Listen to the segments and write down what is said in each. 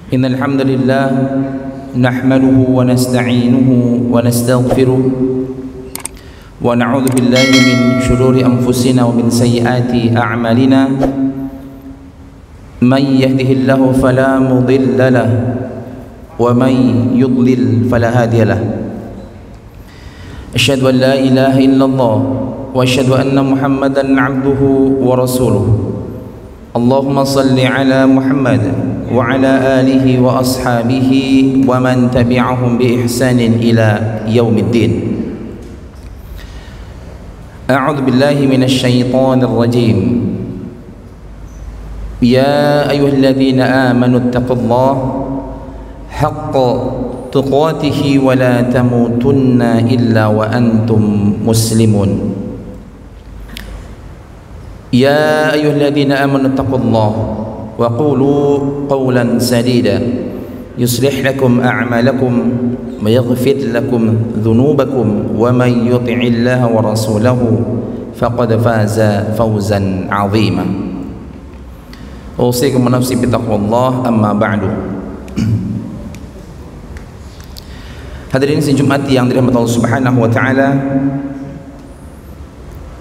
Innal hamdalillah nahmaduhu wa nasta'inuhu wa nastaghfiruh wa na'udzu billahi min shururi anfusina wa min sayyiati a'malina man yahdihillahu fala mudilla lahu wa man yudlil fala hadiya lahu asyhadu an la ilaha illallah wa asyhadu anna muhammadan 'abduhu wa rasuluh Allahumma salli ala Muhammad wa ala alihi wa ashabihi wa man tabi'ahum bi ihsanin ila yaumiddin. A'udzu billahi minasy syaithanir rajim. Ya ayyuhalladzina amanu taqullaha haqqa tuqatih wa la tamutunna illa wa antum muslimun. Ya ayyuhalladzina amanu taqullaha wa qulu qawlan sadida yuslih lakum a'malakum wa yaghfir lakum dhunubakum wa man yuti'illaha wa rasulahu faqad faza fawzan 'azima. Usikum nafsi bittaqwallah amma ba'du. Hadirin sidang Jumat yang dirahmati Allah Subhanahu wa taala,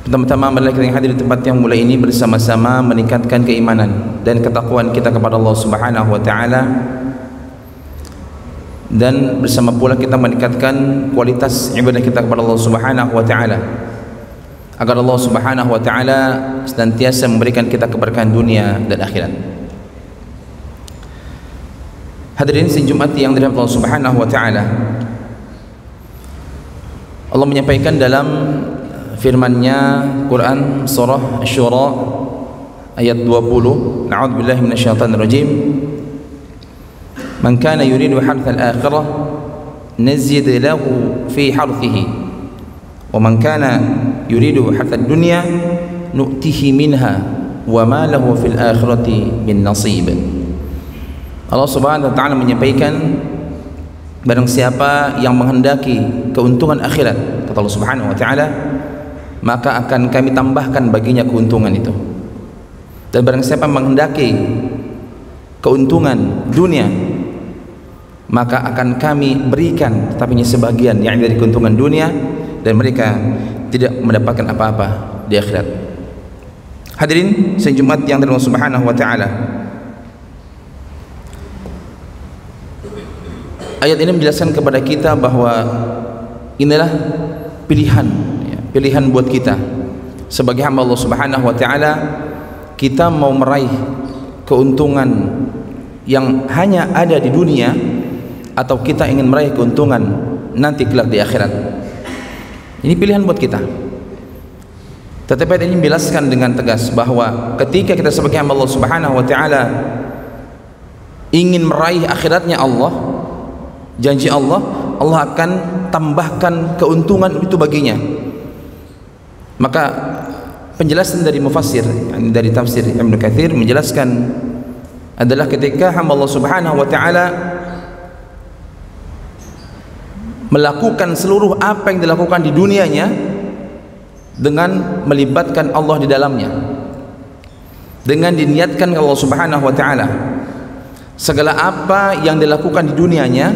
pertama-tama marilah kita yang hadir di tempat yang mulia ini bersama-sama meningkatkan keimanan dan ketakwaan kita kepada Allah Subhanahu wa taala, dan bersama pula kita meningkatkan kualitas ibadah kita kepada Allah Subhanahu wa taala, agar Allah Subhanahu wa taala senantiasa memberikan kita keberkahan dunia dan akhirat. Hadirin sidang Jumat yang dirahmati Allah Subhanahu wa taala, Allah menyampaikan dalam firman-Nya Quran surah Asy-Syura ayat 20, A'udzubillahi minasyaitonir rajim. Man kana yuridu harthal akhirah nazid lahu fi harthihi wa man kana yuridu harthad dunya nu'tihi minha wa ma lahu fil akhirati min nasib. Allah Subhanahu wa taala menyampaikan, barang siapa yang menghendaki keuntungan akhirat, kata Allah Subhanahu wa taala, maka akan kami tambahkan baginya keuntungan itu. Dan barang siapa menghendaki keuntungan dunia, maka akan kami berikan tetapi hanya sebagian yang dari keuntungan dunia, dan mereka tidak mendapatkan apa-apa di akhirat. Hadirin sidang Jumat yang dirahmati Allah Subhanahu wa taala, ayat ini menjelaskan kepada kita bahwa inilah pilihan buat kita sebagai hamba Allah Subhanahu wa taala. Kita mau meraih keuntungan yang hanya ada di dunia, atau kita ingin meraih keuntungan nanti kelak di akhirat. Ini pilihan buat kita. Tetapi ayat ini menjelaskan dengan tegas bahwa ketika kita sebagai hamba Allah Subhanahu wa taala ingin meraih akhiratnya Allah, janji Allah, Allah akan tambahkan keuntungan itu baginya. Maka penjelasan dari mufassir, dari tafsir Ibnu Katsir menjelaskan adalah ketika hamba Allah Subhanahu wa taala melakukan seluruh apa yang dilakukan di dunianya dengan melibatkan Allah di dalamnya, dengan diniatkan Allah Subhanahu wa taala. Segala apa yang dilakukan di dunianya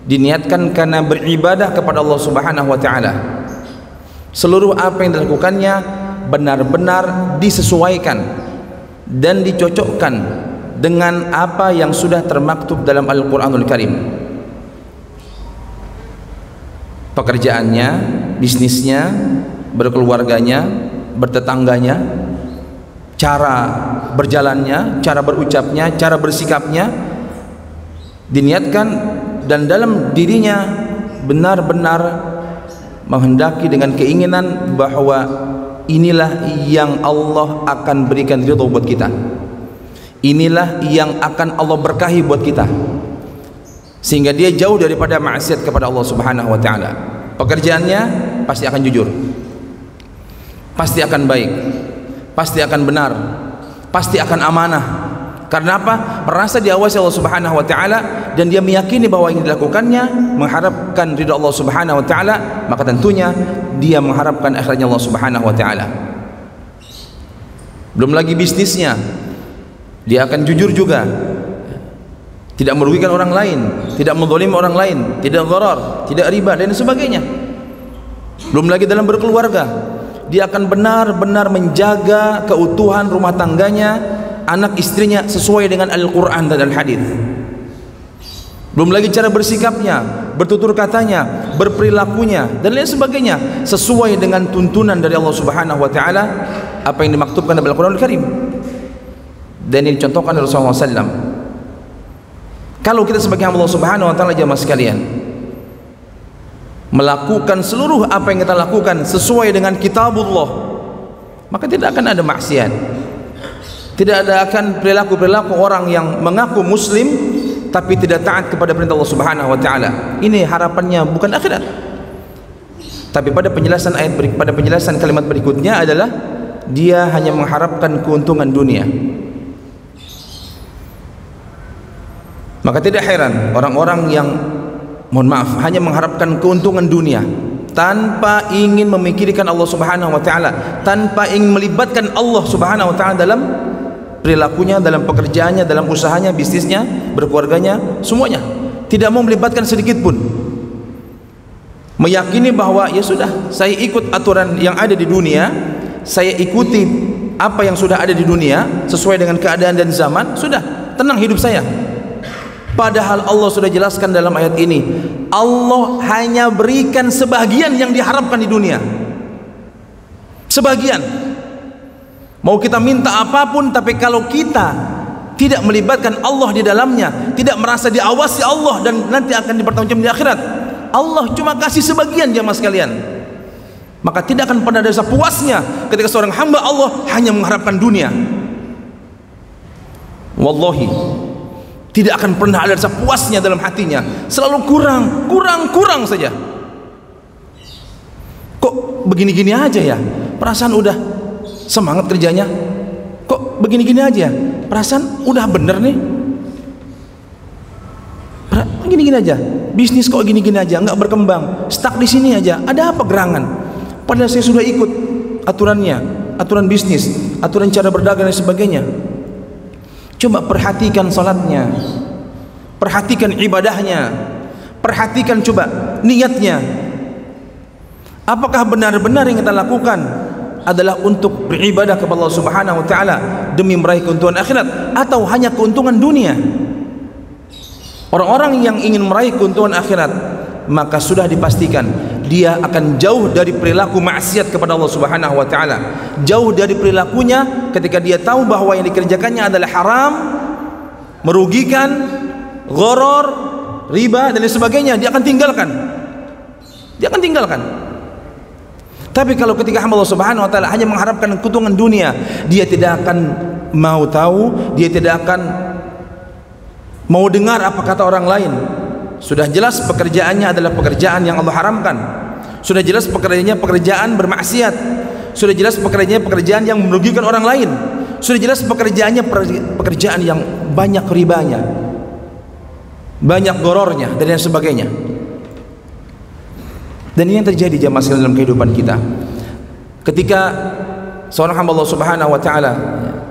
diniatkan karena beribadah kepada Allah Subhanahu wa taala. Seluruh apa yang dilakukannya benar-benar disesuaikan dan dicocokkan dengan apa yang sudah termaktub dalam Al-Qur'anul Karim. Pekerjaannya, bisnisnya, berkeluarganya, bertetangganya, cara berjalannya, cara berucapnya, cara bersikapnya diniatkan, dan dalam dirinya benar-benar menghendaki dengan keinginan bahwa inilah yang Allah akan berikan ridho buat kita, inilah yang akan Allah berkahi buat kita, sehingga dia jauh daripada maksiat kepada Allah Subhanahu wa taala. Pekerjaannya pasti akan jujur, pasti akan baik, pasti akan benar, pasti akan amanah, Karena apa? Merasa diawasi Allah Subhanahu wa taala dan dia meyakini bahwa yang dilakukannya mengharapkan ridha Allah Subhanahu wa taala, maka tentunya dia mengharapkan akhiratnya Allah Subhanahu wa taala. Belum lagi bisnisnya, dia akan jujur juga, tidak merugikan orang lain, tidak menzalimi orang lain, tidak gharar, tidak riba dan sebagainya. Belum lagi dalam berkeluarga, dia akan benar-benar menjaga keutuhan rumah tangganya, anak istrinya sesuai dengan Al-Quran dan Al-Hadis. Belum lagi cara bersikapnya, bertutur katanya, berperilakunya dan lain sebagainya sesuai dengan tuntunan dari Allah Subhanahu wa taala, apa yang dimaktubkan dalam Al-Quran Al-Karim. Dan ini dicontohkan oleh Rasulullah SAW. Kalau kita sebagai hamba Allah Subhanahu wa taala, jamaah sekalian, melakukan seluruh apa yang kita lakukan sesuai dengan kitabullah, maka tidak akan ada maksiat. Tidak ada akan perilaku-perilaku orang yang mengaku muslim tapi tidak taat kepada perintah Allah Subhanahu wa taala. Ini harapannya bukan akhirat. Tapi pada penjelasan pada penjelasan kalimat berikutnya adalah dia hanya mengharapkan keuntungan dunia. Maka tidak heran orang-orang yang, mohon maaf, hanya mengharapkan keuntungan dunia tanpa ingin memikirkan Allah Subhanahu wa taala, tanpa ingin melibatkan Allah Subhanahu wa taala dalam perilakunya, dalam pekerjaannya, dalam usahanya, bisnisnya, berkeluarganya, semuanya. Tidak mau melibatkan sedikit pun. Meyakini bahwa ya sudah, saya ikut aturan yang ada di dunia, saya ikuti apa yang sudah ada di dunia sesuai dengan keadaan dan zaman, sudah, tenang hidup saya. Padahal Allah sudah jelaskan dalam ayat ini, Allah hanya berikan sebagian yang diharapkan di dunia. Sebagian. Mau kita minta apapun, tapi kalau kita tidak melibatkan Allah di dalamnya, tidak merasa diawasi Allah dan nanti akan dipertanggungjawabkan di akhirat, Allah cuma kasih sebagian, jamaah sekalian. Maka tidak akan pernah ada rasa puasnya ketika seorang hamba Allah hanya mengharapkan dunia. Wallahi, tidak akan pernah ada rasa puasnya dalam hatinya. Selalu kurang saja. Kok begini-gini aja ya? Perasaan udah semangat kerjanya, kok begini-gini aja? Perasaan udah bener nih, gini-gini aja. Bisnis kok gini-gini aja, nggak berkembang, stuck di sini aja. Ada apa gerangan? Padahal saya sudah ikut aturannya, aturan bisnis, aturan cara berdagang dan sebagainya. Coba perhatikan salatnya, perhatikan ibadahnya, perhatikan coba niatnya. Apakah benar-benar yang kita lakukan adalah untuk beribadah kepada Allah Subhanahu wa taala demi meraih keuntungan akhirat, atau hanya keuntungan dunia? Orang-orang yang ingin meraih keuntungan akhirat, maka sudah dipastikan dia akan jauh dari perilaku maksiat kepada Allah Subhanahu wa taala. Jauh dari perilakunya ketika dia tahu bahwa yang dikerjakannya adalah haram, merugikan, gharar, riba dan sebagainya, dia akan tinggalkan. Dia akan tinggalkan. Tapi kalau ketika hamba Allah Subhanahu wa taala hanya mengharapkan keuntungan dunia, dia tidak akan mau tahu, dia tidak akan mau dengar apa kata orang lain. Sudah jelas pekerjaannya adalah pekerjaan yang Allah haramkan. Sudah jelas pekerjaannya pekerjaan bermaksiat. Sudah jelas pekerjaannya pekerjaan yang merugikan orang lain. Sudah jelas pekerjaannya pekerjaan yang banyak ribanya, banyak gorornya dan lain sebagainya. Dan ini yang terjadi jamaah sekalian dalam kehidupan kita. Ketika seorang hamba Allah Subhanahu wa taala,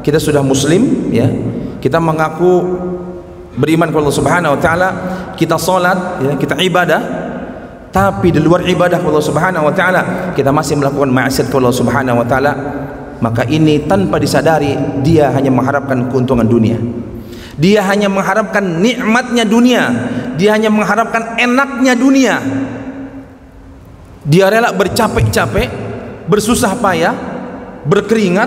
kita sudah muslim ya, kita mengaku beriman kepada Allah Subhanahu wa taala, kita salat ya, kita ibadah, tapi di luar ibadah kepada Allah Subhanahu wa taala kita masih melakukan maksiat kepada Allah Subhanahu wa taala, maka ini tanpa disadari dia hanya mengharapkan keuntungan dunia. Dia hanya mengharapkan nikmatnya dunia, dia hanya mengharapkan enaknya dunia. Dia rela bercapek-capek, bersusah payah, berkeringat,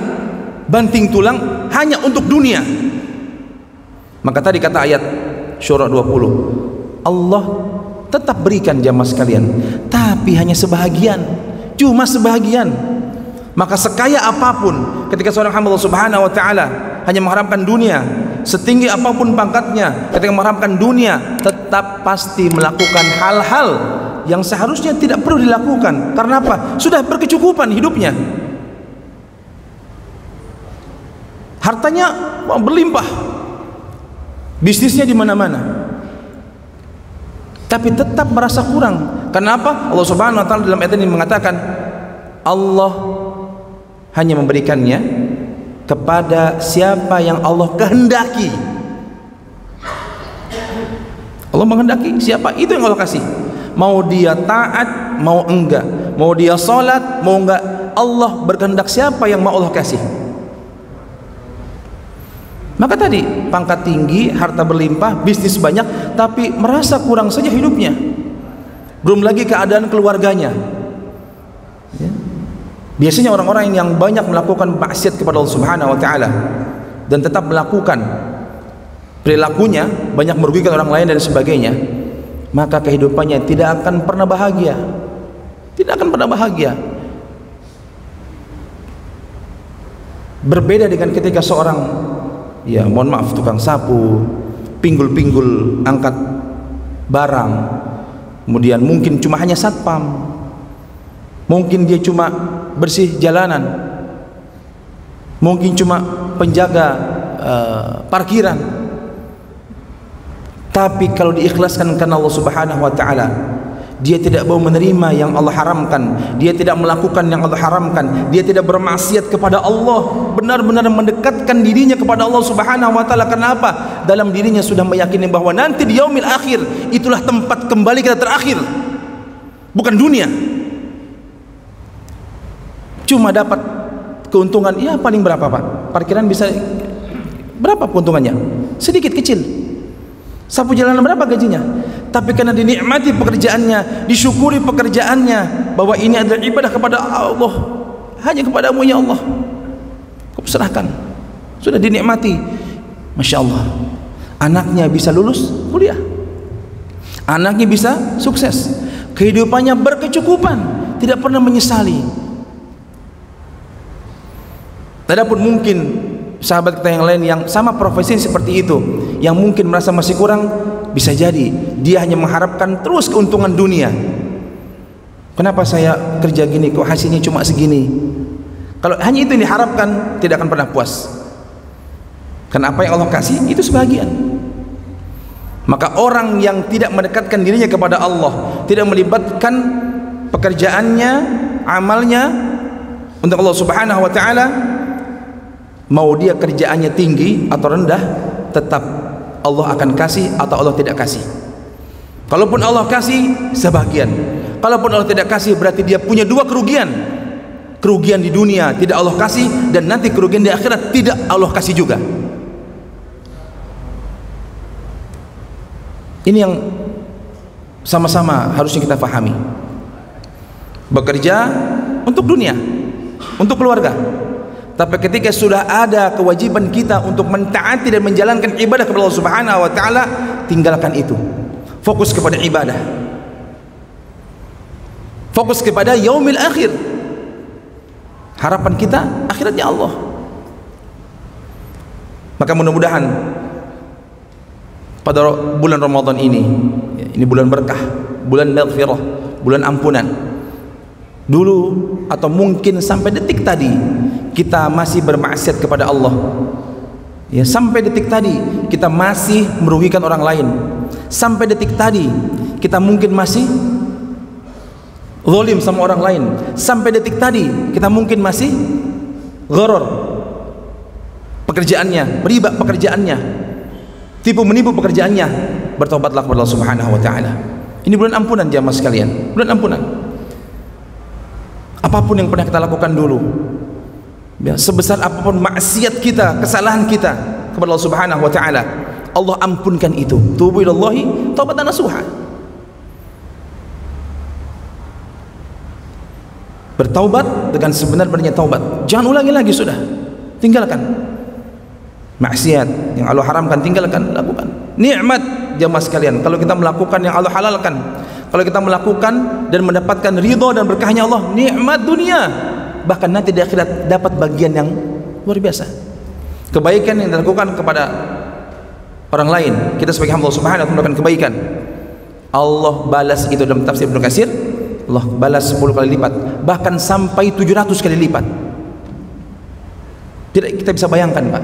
banting tulang hanya untuk dunia. Maka tadi kata ayat Syura 20, Allah tetap berikan jamaah sekalian, tapi hanya sebahagian, cuma sebahagian. Maka sekaya apapun ketika seorang hamba Allah Subhanahu wa taala hanya mengharapkan dunia, setinggi apapun pangkatnya ketika mengharapkan dunia, tetap pasti melakukan hal-hal yang seharusnya tidak perlu dilakukan. Karena apa? Sudah berkecukupan hidupnya, hartanya berlimpah, bisnisnya di mana-mana, tapi tetap merasa kurang. Kenapa? Allah Subhanahu wa taala dalam ayat ini mengatakan Allah hanya memberikannya kepada siapa yang Allah kehendaki. Allah menghendaki siapa, itu yang Allah kasih. Mau dia taat, mau enggak, mau dia salat, mau enggak, Allah berkehendak siapa yang mau Allah kasih. Maka tadi pangkat tinggi, harta berlimpah, bisnis banyak, tapi merasa kurang saja hidupnya. Belum lagi keadaan keluarganya. Ya. Biasanya orang-orang yang banyak melakukan maksiat kepada Allah Subhanahu wa taala dan tetap melakukan perilakunya banyak merugikan orang lain dan sebagainya, maka kehidupannya tidak akan pernah bahagia. Tidak akan pernah bahagia. Berbeda dengan ketika seorang, ya mohon maaf, tukang sapu, pinggul-pinggul angkat barang, kemudian mungkin cuma hanya satpam, mungkin dia cuma bersih jalanan, mungkin cuma penjaga parkiran, tapi kalau diikhlaskan karena Allah Subhanahu wa taala, dia tidak mau menerima yang Allah haramkan, dia tidak melakukan yang Allah haramkan, dia tidak bermaksiat kepada Allah, benar-benar mendekatkan dirinya kepada Allah Subhanahu wa taala. Kenapa? Dalam dirinya sudah meyakini bahwa nanti di yaumil akhir itulah tempat kembali kita terakhir, bukan dunia. Cuma dapat keuntungan, ya paling berapa Pak? Parkiran bisa berapa keuntungannya? Sedikit, kecil. Sapu jalanan berapa gajinya? Tapi karena dinikmati pekerjaannya, disyukuri pekerjaannya, bahwa ini adalah ibadah kepada Allah, hanya kepadamu ya Allah, kau serahkan, sudah dinikmati. Masya Allah, anaknya bisa lulus kuliah, anaknya bisa sukses, kehidupannya berkecukupan, tidak pernah menyesali. Adapun mungkin sahabat kita yang lain yang sama profesi seperti itu, yang mungkin merasa masih kurang, bisa jadi dia hanya mengharapkan terus keuntungan dunia. Kenapa saya kerja gini kok hasilnya cuma segini? Kalau hanya itu yang diharapkan, tidak akan pernah puas. Karena apa yang Allah kasih itu sebagian. Maka orang yang tidak mendekatkan dirinya kepada Allah, tidak melibatkan pekerjaannya, amalnya untuk Allah Subhanahu wa taala, mau dia kerjaannya tinggi atau rendah, tetap Allah akan kasih atau Allah tidak kasih. Kalaupun Allah kasih, sebagian. Kalaupun Allah tidak kasih, berarti dia punya dua kerugian. Kerugian di dunia tidak Allah kasih, dan nanti kerugian di akhirat tidak Allah kasih juga. Ini yang sama-sama harusnya kita pahami. Bekerja untuk dunia, untuk keluarga. Tapi ketika sudah ada kewajiban kita untuk mentaati dan menjalankan ibadah kepada Allah Subhanahu wa taala, tinggalkan itu. Fokus kepada ibadah. Fokus kepada yaumil akhir. Harapan kita akhiratnya Allah. Maka mudah-mudahan pada bulan Ramadan ini bulan berkah, bulan maghfirah, bulan ampunan. Dulu atau mungkin sampai detik tadi kita masih bermaksiat kepada Allah, ya, sampai detik tadi kita masih merugikan orang lain, sampai detik tadi kita mungkin masih zalim sama orang lain, sampai detik tadi kita mungkin masih gharar pekerjaannya, riba pekerjaannya, tipu menipu pekerjaannya. Bertobatlah kepada Allah Subhanahu wa taala. Ini bulan ampunan jamaah sekalian, bulan ampunan. Apapun yang pernah kita lakukan dulu, ya, sebesar apapun maksiat kita, kesalahan kita kepada Allah Subhanahu wa taala, Allah ampunkan itu. Tubu ilallahi taubatan nasuha. Bertaubat dengan sebenar-benarnya taubat. Jangan ulangi lagi, sudah. Tinggalkan. Maksiat yang Allah haramkan, tinggalkan, lakukan. Nikmat jamaah sekalian kalau kita melakukan yang Allah halalkan. Kalau kita melakukan dan mendapatkan ridha dan berkahnya Allah, nikmat dunia, bahkan nanti di akhirat dapat bagian yang luar biasa. Kebaikan yang dilakukan kepada orang lain, kita sebagai hamba Allah Subhanahu wa taala melakukan kebaikan, Allah balas itu. Dalam tafsir Ibnu Katsir, Allah balas 10 kali lipat, bahkan sampai 700 kali lipat. Tidak kita bisa bayangkan Pak,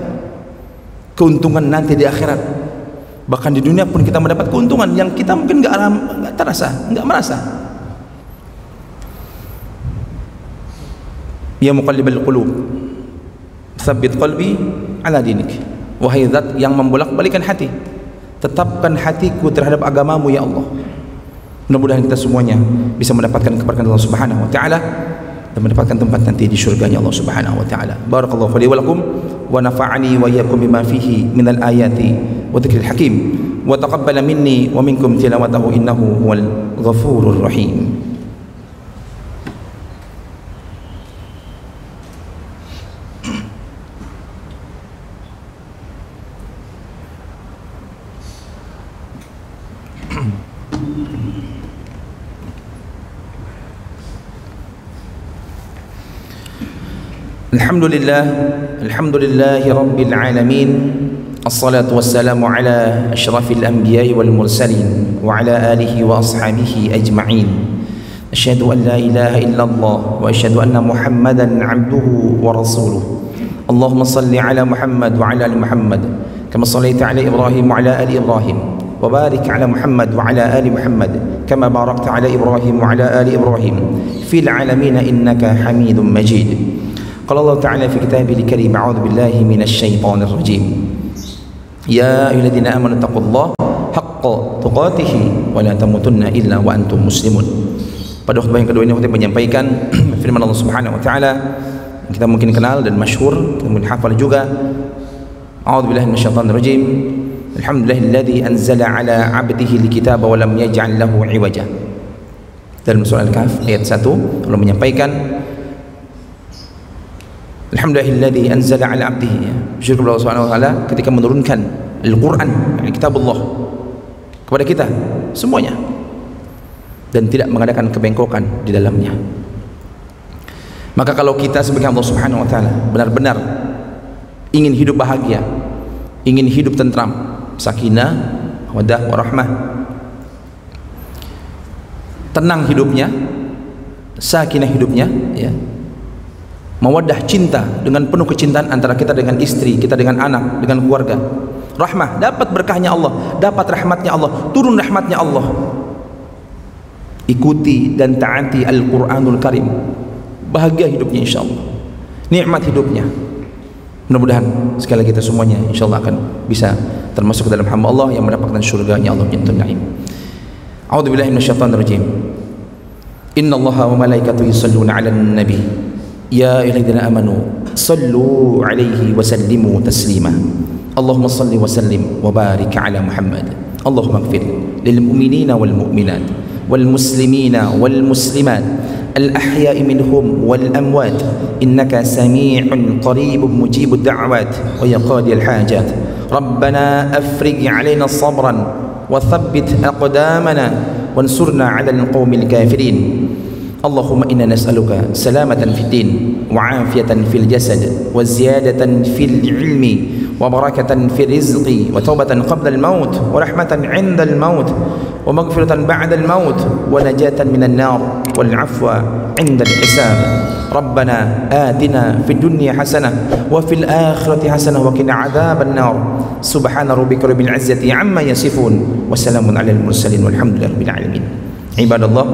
keuntungan nanti di akhirat. Bahkan di dunia pun kita mendapat keuntungan yang kita mungkin nggak terasa, nggak merasa. Ya muqallibal qulub, tsabbit qalbi ala dinik. Wahai zat yang membolak-balikan hati, tetapkan hatiku terhadap agamamu ya Allah. Mudah-mudahan kita semuanya bisa mendapatkan keberkahan Allah Subhanahu wa taala dan mendapatkan tempat nanti di surganya Allah Subhanahu wa taala. Barakallahu li wa lakum wa nafa'ani wa iyyakum bima fihi minal ayati wa dzikril hakim wa taqabbala minni wa minkum tilawatahu innahu huwal ghafurur rahim. Alhamdulillah Rabbil Alamin. Assalatu wassalamu ala ashrafil anbiya'i wal mursalin wa ala alihi wa ashabihi ajma'in. Asyhadu an la ilaha illallah wa asyhadu anna Muhammadan abduhu wa rasuluh. Allahumma salli ala Muhammad wa ala ali Muhammad kama sallaita ala Ibrahim wa ala ali Ibrahim wa barik ala Muhammad wa ala ali Muhammad kama barakta ala Ibrahim wa ala ali Ibrahim fil alamin innaka Hamidum Majid. Qala Allah Ta'ala fi kitabihi al-karim, a'udzu billahi minasy syaithanir rajim. Ya ayyuhalladzina amanu taqullaha haqqa tuqatih wa la tamutunna illa wa antum muslimun. Pada khutbah yang kedua ini saya menyampaikan firman Allah Subhanahu wa taala yang kita mungkin kenal dan masyhur, kita mungkin hafal juga. A'udzu billahi minasyaitonir rajim. Alhamdulillahilladzi anzala 'ala 'abdihi al-kitaba wa lam yaj'al lahu 'iwaja. Dalam surah Al-Kahf ayat 1 Allah menyampaikan Alhamdulillahilladzi anzala 'ala 'abdihi. Bersyukur Allah Subhanahu wa taala ketika menurunkan Al-Qur'an, kitabullah kepada kita semuanya dan tidak mengadakan kebengkokan di dalamnya. Maka kalau kita sebagai Allah Subhanahu wa taala benar-benar ingin hidup bahagia, ingin hidup tentram, sakinah, mawaddah, warahmah, tenang hidupnya, sakinah hidupnya, ya, mawaddah, cinta dengan penuh kecintaan antara kita dengan istri, kita dengan anak, dengan keluarga, rahmah, dapat berkahnya Allah, dapat rahmatnya Allah, turun rahmatnya Allah. Ikuti dan taati Al-Quranul Karim, bahagia hidupnya insyaAllah, nikmat hidupnya. Mudah-mudahan sekali kita semuanya insyaAllah akan bisa termasuk ke dalam hamba Allah yang mendapatkan syurganya Allah Jannatun Na'im. A'udzu billahi minasyaitonir rajim. Innallaha wa malaikatahu yusholluna 'alan nabi. Ya ayyuhalladzina amanu sallu 'alaihi wa sallimu taslima. Allahumma salli wa sallim wa barik 'ala Muhammad. Allahumma ighfir lil mu'minina wal mu'minat wal muslimina wal muslimat al ahya'i minhum wal amwat innaka sami'un qaribun mujibud da'wat wa ya qadiyal hajat. Rabbana afrigh 'alaina sabran wa thabbit aqdamana wansurna 'alal qaumil kafirin. Allahumma inna nas'aluka salamatan fid din wa 'afiyatan fil jasad wa ziyadatan fil ilmi wa barakatan fil rizqi wa taubatan qabla al maut wa rahmatan 'inda al maut wa maghfiratan ba'da al maut wa najatan minan nar wal 'afwa 'inda al hisab. Rabbana atina fid dunya hasanah wa fil akhirati hasanah wa qina 'adzaban nar. Subhana rabbika rabbil 'izzati 'amma yasifun wa salamun 'alal mursalin walhamdulillahi rabbil alamin. Ibadallah,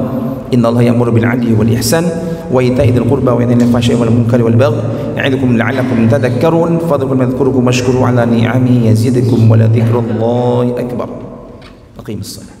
innallaha ya'muru bil 'adli wal ihsan wa ita'i dzil qurba wa yanha 'anil fahsya'i wal munkari wal baghi ya'idukum la'allakum tadhakkarun. Fadhkuruni adhkurkum washkuru 'ala ni'amihi yazidkum wa la dzikrullahi akbar. Aqimus shalah.